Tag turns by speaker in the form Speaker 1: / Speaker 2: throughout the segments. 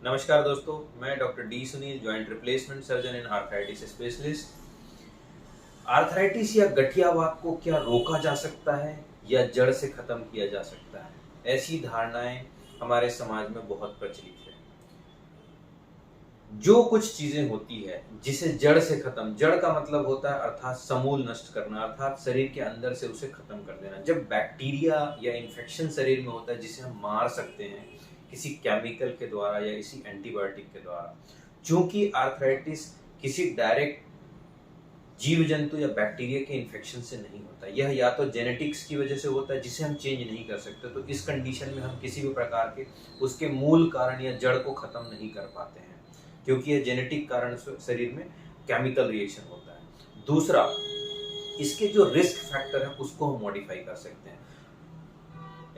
Speaker 1: नमस्कार दोस्तों, मैं doctor D Sunil, joint replacement surgeon and arthritis specialist. Arthritis या गठियावात को क्या रोका जा सकता है या जड़ से खत्म किया जा सकता है? ऐसी धारणाएं हमारे समाज में बहुत प्रचलित है। जो कुछ चीजें होती है जिसे जड़ से खत्म, जड़ का मतलब होता है अर्थात समूल नष्ट करना, अर्थात शरीर के अंदर से उसे खत्म कर देना। जब बैक्टीरिया या इन्फेक्शन शरीर में होता है जिसे हम मार सकते हैं किसी केमिकल के द्वारा या किसी एंटीबायोटिक के द्वारा। चूंकि आर्थराइटिस किसी डायरेक्ट जीव जंतु या बैक्टीरिया के इन्फेक्शन से नहीं होता, यह या तो जेनेटिक्स की वजह से होता है जिसे हम चेंज नहीं कर सकते। तो इस कंडीशन में हम किसी भी प्रकार के उसके मूल कारण या जड़ को खत्म नहीं कर पाते हैं, क्योंकि यह जेनेटिक कारण शरीर में केमिकल रिएक्शन होता है। दूसरा, इसके जो रिस्क फैक्टर है उसको हम मॉडिफाई कर सकते हैं।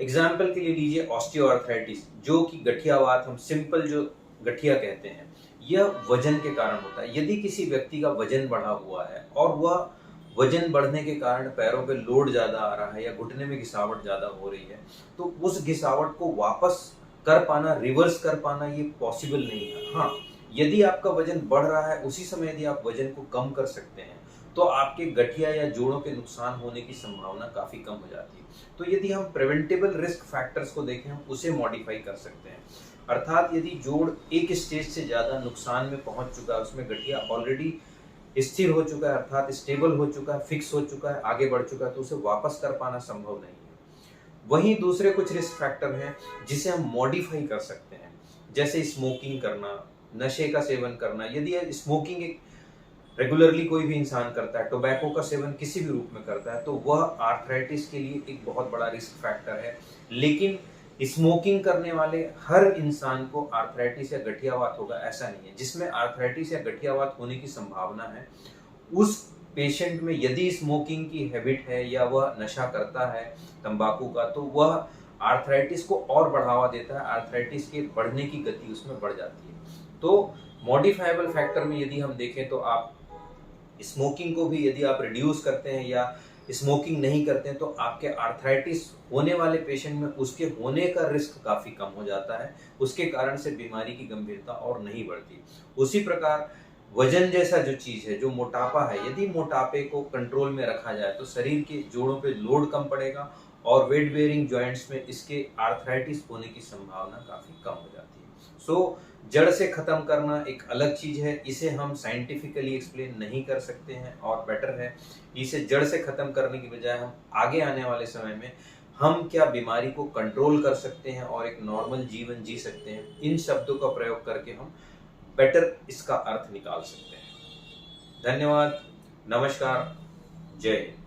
Speaker 1: एग्जाम्पल के लिए लीजिए ऑस्टियोआर्थराइटिस, जो कि गठियावात, हम सिंपल जो गठिया कहते हैं, यह वजन के कारण होता है। यदि किसी व्यक्ति का वजन बढ़ा हुआ है और वह वजन बढ़ने के कारण पैरों पे लोड ज्यादा आ रहा है या घुटने में घिसावट ज्यादा हो रही है, तो उस घिसावट को वापस कर पाना, रिवर्स कर पाना, ये पॉसिबल नहीं है। हाँ, यदि आपका वजन बढ़ रहा है उसी समय यदि आप वजन को कम कर सकते हैं तो आपके गठिया या जोड़ों के नुकसान होने की संभावना काफी कम हो जाती है। तो यदि हम प्रिवेंटेबल रिस्क फैक्टर्स को देखें, हम उसे मॉडिफाई कर सकते हैं। अर्थात यदि जोड़ एक स्टेज से ज्यादा नुकसान में पहुंच चुका है, उसमें गठिया ऑलरेडी स्थिर हो चुका है, अर्थात स्टेबल हो चुका है, फिक्स हो चुका है, आगे बढ़ चुका है, तो उसे वापस कर पाना संभव नहीं है। वहीं दूसरे कुछ रिस्क फैक्टर हैं जिसे हम मॉडिफाई कर सकते हैं, जैसे स्मोकिंग करना, नशे का सेवन करना। यदि स्मोकिंग एक रेगुलरली कोई भी इंसान करता है, टोबैको का सेवन किसी भी रूप में करता है, तो वह आर्थराइटिस के लिए एक बहुत बड़ा रिस्क फैक्टर है। लेकिन स्मोकिंग करने वाले हर इंसान को आर्थराइटिस या गठियावात होगा ऐसा नहीं है। जिसमें आर्थराइटिस या गठियावात होने की संभावना है, उस पेशेंट में यदि स्मोकिंग की हैबिट है या वह नशा करता है तंबाकू का, तो वह आर्थराइटिस को और बढ़ावा देता है, आर्थराइटिस के बढ़ने की गति उसमें बढ़ जाती है। तो मॉडिफाइबल फैक्टर में यदि हम देखें तो आप स्मोकिंग को भी यदि आप रिड्यूस करते हैं या स्मोकिंग नहीं करते हैं, तो आपके आर्थराइटिस होने वाले पेशेंट में उसके होने का रिस्क काफी कम हो जाता है। उसके कारण से बीमारी की गंभीरता और नहीं बढ़ती। उसी प्रकार वजन जैसा जो चीज है, जो मोटापा है, यदि मोटापे को कंट्रोल में रखा जाए तो शरीर के जोड़ों पे लोड कम पड़ेगा और वेट बेयरिंग जॉइंट्स में इसके आर्थराइटिस होने की संभावना काफी कम हो जाती है। सो जड़ से खत्म करना एक अलग चीज है, इसे हम साइंटिफिकली एक्सप्लेन नहीं कर सकते हैं, और बेटर है इसे जड़ से खत्म करने की बजाय हम आगे आने वाले समय में हम क्या बीमारी को कंट्रोल कर सकते हैं और एक नॉर्मल जीवन जी सकते हैं, इन शब्दों का प्रयोग करके हम बेटर इसका अर्थ निकाल सकते हैं। धन्यवाद, नमस्कार, जय हिंद।